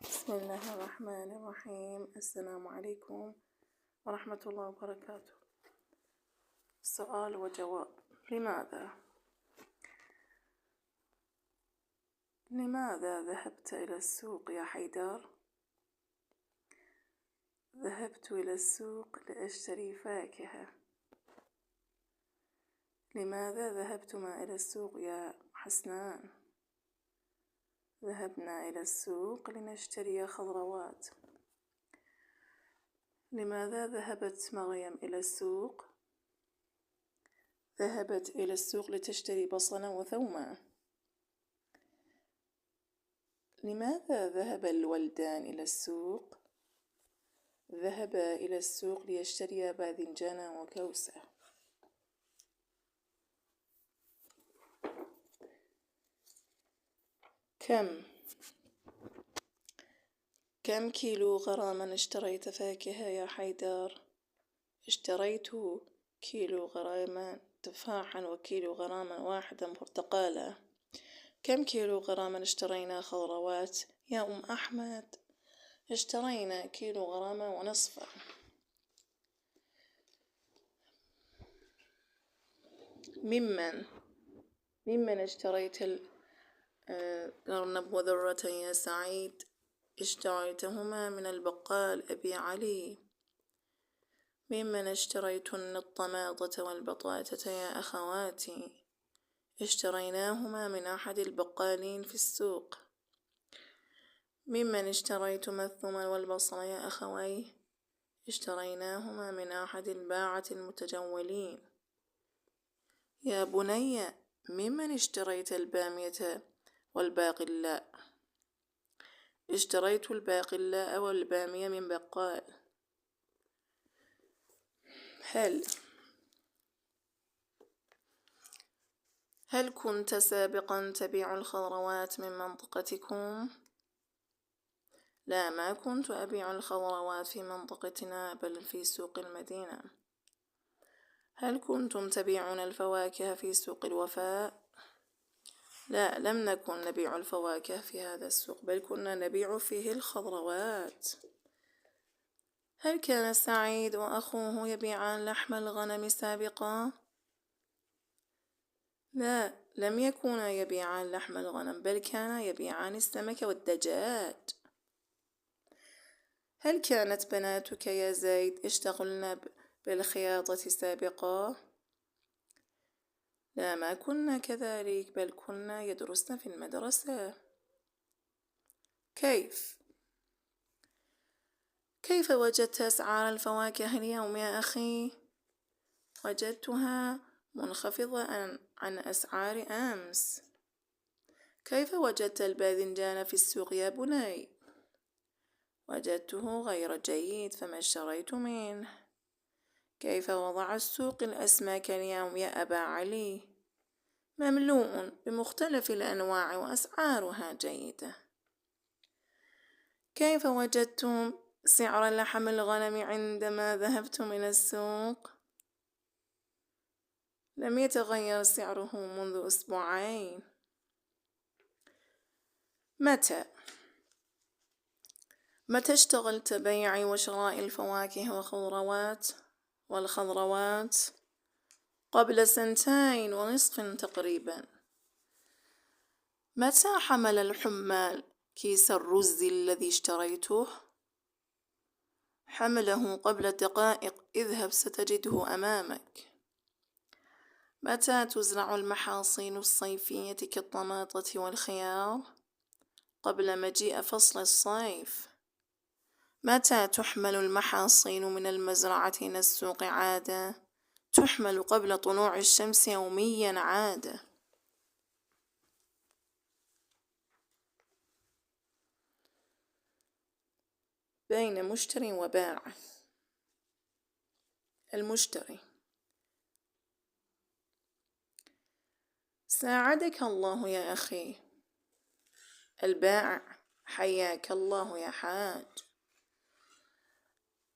بسم الله الرحمن الرحيم. السلام عليكم ورحمة الله وبركاته. سؤال وجواب. لماذا ذهبت إلى السوق يا حيدر؟ ذهبت إلى السوق لأشتري فاكهة. لماذا ذهبتما إلى السوق يا حسنان؟ ذهبنا إلى السوق لنشتري خضروات. لماذا ذهبت مريم إلى السوق؟ ذهبت إلى السوق لتشتري بصلا وثوما. لماذا ذهب الولدان إلى السوق؟ ذهبا إلى السوق ليشتريا باذنجانا وكوسة. كم كيلو غراما اشتريت فاكهة يا حيدر؟ اشتريت كيلو غراما تفاحا وكيلو غراما واحدا برتقالا. كم كيلو غراما اشترينا خضروات يا أم أحمد؟ اشترينا كيلو غراما ونصفا. ممن اشتريت الأرنب وذرة يا سعيد؟ اشتريتهما من البقال أبي علي. ممن اشتريتن الطماطة والبطاطة يا أخواتي؟ اشتريناهما من أحد البقالين في السوق. ممن اشتريتما الثوم والبصل يا أخوي؟ اشتريناهما من أحد الباعة المتجولين. يا بني، ممن اشتريت البامية والباقلاء؟ اشتريت الباقلاء والبامية من بقال. هل كنت سابقا تبيع الخضروات من منطقتكم؟ لا، ما كنت أبيع الخضروات في منطقتنا بل في سوق المدينة. هل كنتم تبيعون الفواكه في سوق الوفاء؟ لا، لم نكن نبيع الفواكه في هذا السوق بل كنا نبيع فيه الخضروات. هل كان سعيد وأخوه يبيعان لحم الغنم سابقا؟ لا، لم يكونا يبيعان لحم الغنم بل كانا يبيعان السمك والدجاج. هل كانت بناتك يا زيد اشتغلن بالخياطة سابقا؟ لا، ما كنا كذلك بل كنا يدرسن في المدرسة. كيف وجدت أسعار الفواكه اليوم يا أخي؟ وجدتها منخفضة عن أسعار أمس. كيف وجدت الباذنجان في السوق يا بني؟ وجدته غير جيد فما اشتريت منه. كيف وضع السوق الأسماك اليوم يا أبا علي؟ مملوء بمختلف الأنواع وأسعارها جيدة. كيف وجدتم سعر لحم الغنم عندما ذهبتم إلى السوق؟ لم يتغير سعره منذ أسبوعين. متى اشتغلت بيع وشراء الفواكه والخضروات؟ قبل 2.5 تقريبا. متى حمل الحمال كيس الرز الذي اشتريته؟ حمله قبل دقائق. اذهب ستجده أمامك. متى تزرع المحاصيل الصيفية كالطماطة والخيار؟ قبل مجيء فصل الصيف. متى تحمل المحاصيل من المزرعة إلى السوق عادة؟ تحمل قبل طلوع الشمس يوميا عادة. بين مشتري وبائع. المشتري: ساعدك الله يا أخي. البائع: حياك الله يا حاج.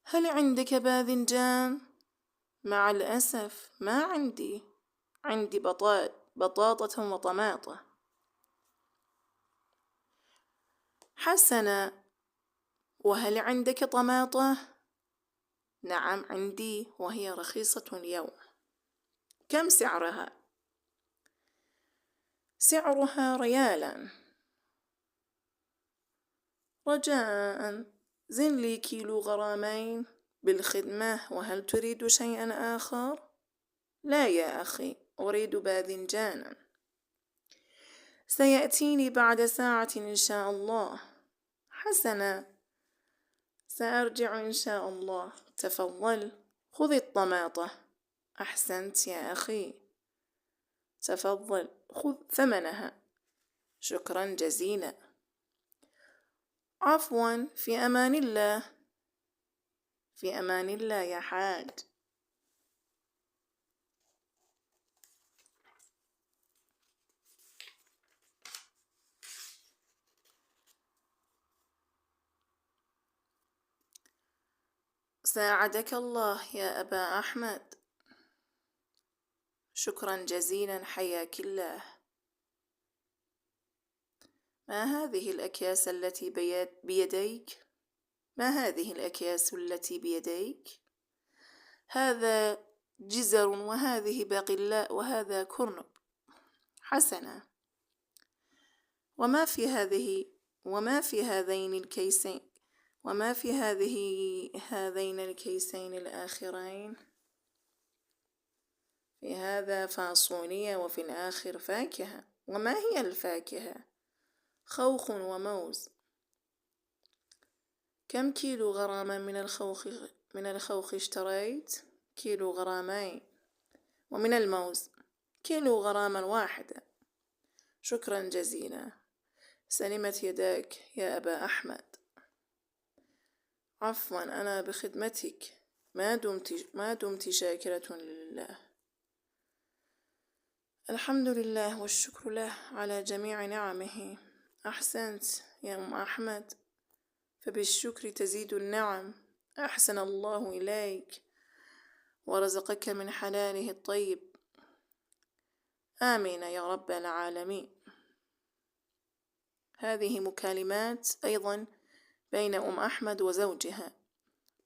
هل عندك باذنجان؟ مع الأسف ما عندي. عندي بطاطة وطماطة. حسنا، وهل عندك طماطة؟ نعم عندي، وهي رخيصة اليوم. كم سعرها؟ سعرها ريالا. رجاء زن لي كيلو غرامين بالخدمة، وهل تريد شيئا آخر؟ لا يا أخي، أريد باذنجانا. سيأتيني بعد ساعة إن شاء الله. حسنا، سأرجع إن شاء الله. تفضل، خذ الطماطة. أحسنت يا أخي. تفضل، خذ ثمنها. شكرا جزيلا. عفوا، في أمان الله. في أمان الله يا حاج. ساعدك الله يا أبا أحمد. شكرا جزيلا، حياك الله. ما هذه الأكياس التي بيديك؟ ما هذه الأكياس التي بيديك؟ هذا جزر، وهذه باقلاء، وهذا كرنب. حسنا، وما في هذين الكيسين؟ وما في هذين الكيسين الآخرين؟ في هذا فاصوليا، وفي الآخر فاكهة. وما هي الفاكهة؟ خوخ وموز. كم كيلو غراما من الخوخ اشتريت؟ كيلو غرامين. ومن الموز كيلو غراما واحدة. شكرا جزيلا. سلمت يداك يا أبا أحمد. عفوا، أنا بخدمتك ما دمت شاكرة لله. الحمد لله والشكر له على جميع نعمه. أحسنت يا أم أحمد، فبالشكر تزيد النعم. أحسن الله إليك ورزقك من حلاله الطيب. آمين يا رب العالمين. هذه مكالمات أيضا بين أم أحمد وزوجها،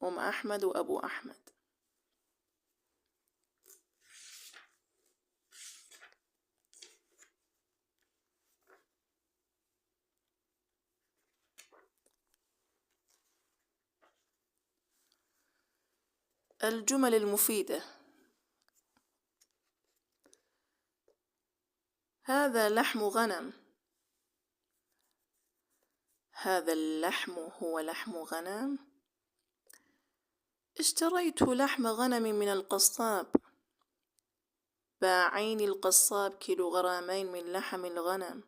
أم أحمد وأبو أحمد. الجمل المفيدة: هذا لحم غنم. هذا اللحم هو لحم غنم. اشتريت لحم غنم من القصاب. باعيني القصاب كيلو غرامين من لحم الغنم.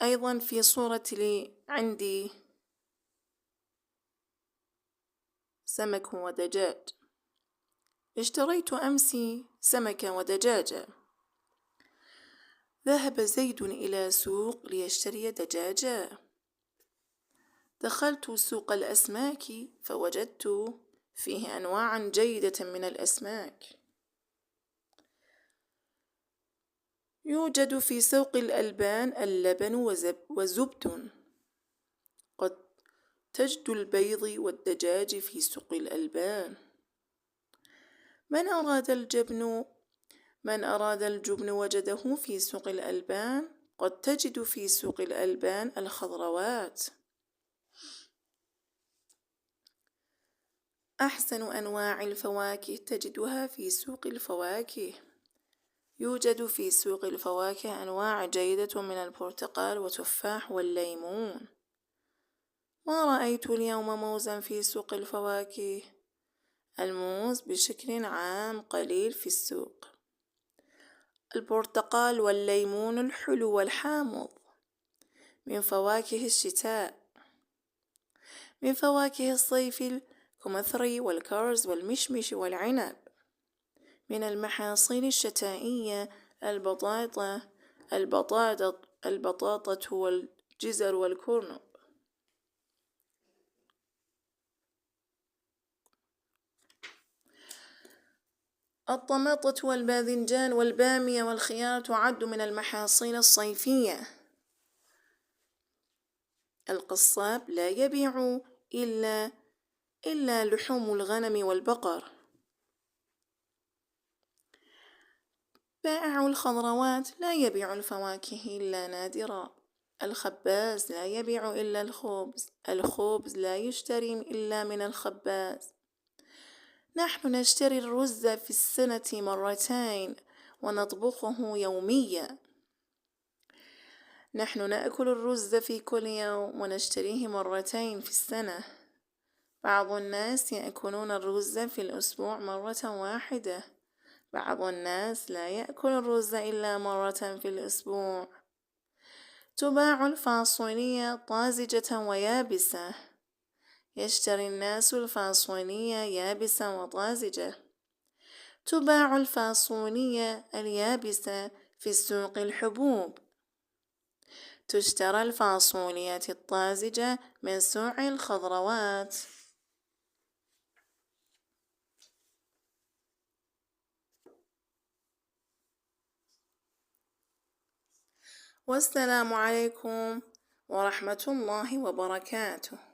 أيضا في صورة لي عندي سمك ودجاج. اشتريت أمس سمكا ودجاجا. ذهب زيد إلى سوق ليشتري دجاجا. دخلت سوق الأسماك فوجدت فيه أنواعا جيدة من الأسماك. يوجد في سوق الألبان اللبن وزبد. قد تجد البيض والدجاج في سوق الألبان. من أراد الجبن وجده في سوق الألبان. قد تجد في سوق الألبان الخضروات. أحسن أنواع الفواكه تجدها في سوق الفواكه. يوجد في سوق الفواكه أنواع جيدة من البرتقال والتفاح والليمون. ما رأيت اليوم موزا في سوق الفواكه. الموز بشكل عام قليل في السوق. البرتقال والليمون الحلو والحامض من فواكه الشتاء. من فواكه الصيف الكمثري والكرز والمشمش والعنب. من المحاصيل الشتائية البطاطة والجزر والكرنب. الطماطة والباذنجان والبامية والخيار تعد من المحاصيل الصيفية. القصاب لا يبيع إلا لحوم الغنم والبقر. بائع الخضروات لا يبيع الفواكه إلا نادرا. الخباز لا يبيع إلا الخبز. الخبز لا يشتري إلا من الخباز. نحن نشتري الرز في السنة مرتين ونطبخه يوميا. نحن نأكل الرز في كل يوم ونشتريه مرتين في السنة. بعض الناس يأكلون الرز في الأسبوع مرة واحدة. بعض الناس لا يأكل الرز إلا مرة في الأسبوع. تباع الفاصوليا طازجة ويابسة. يشتري الناس الفاصوليا يابسة وطازجة. تباع الفاصوليا اليابسة في سوق الحبوب. تشترى الفاصوليا الطازجة من سوق الخضروات. والسلام عليكم ورحمة الله وبركاته.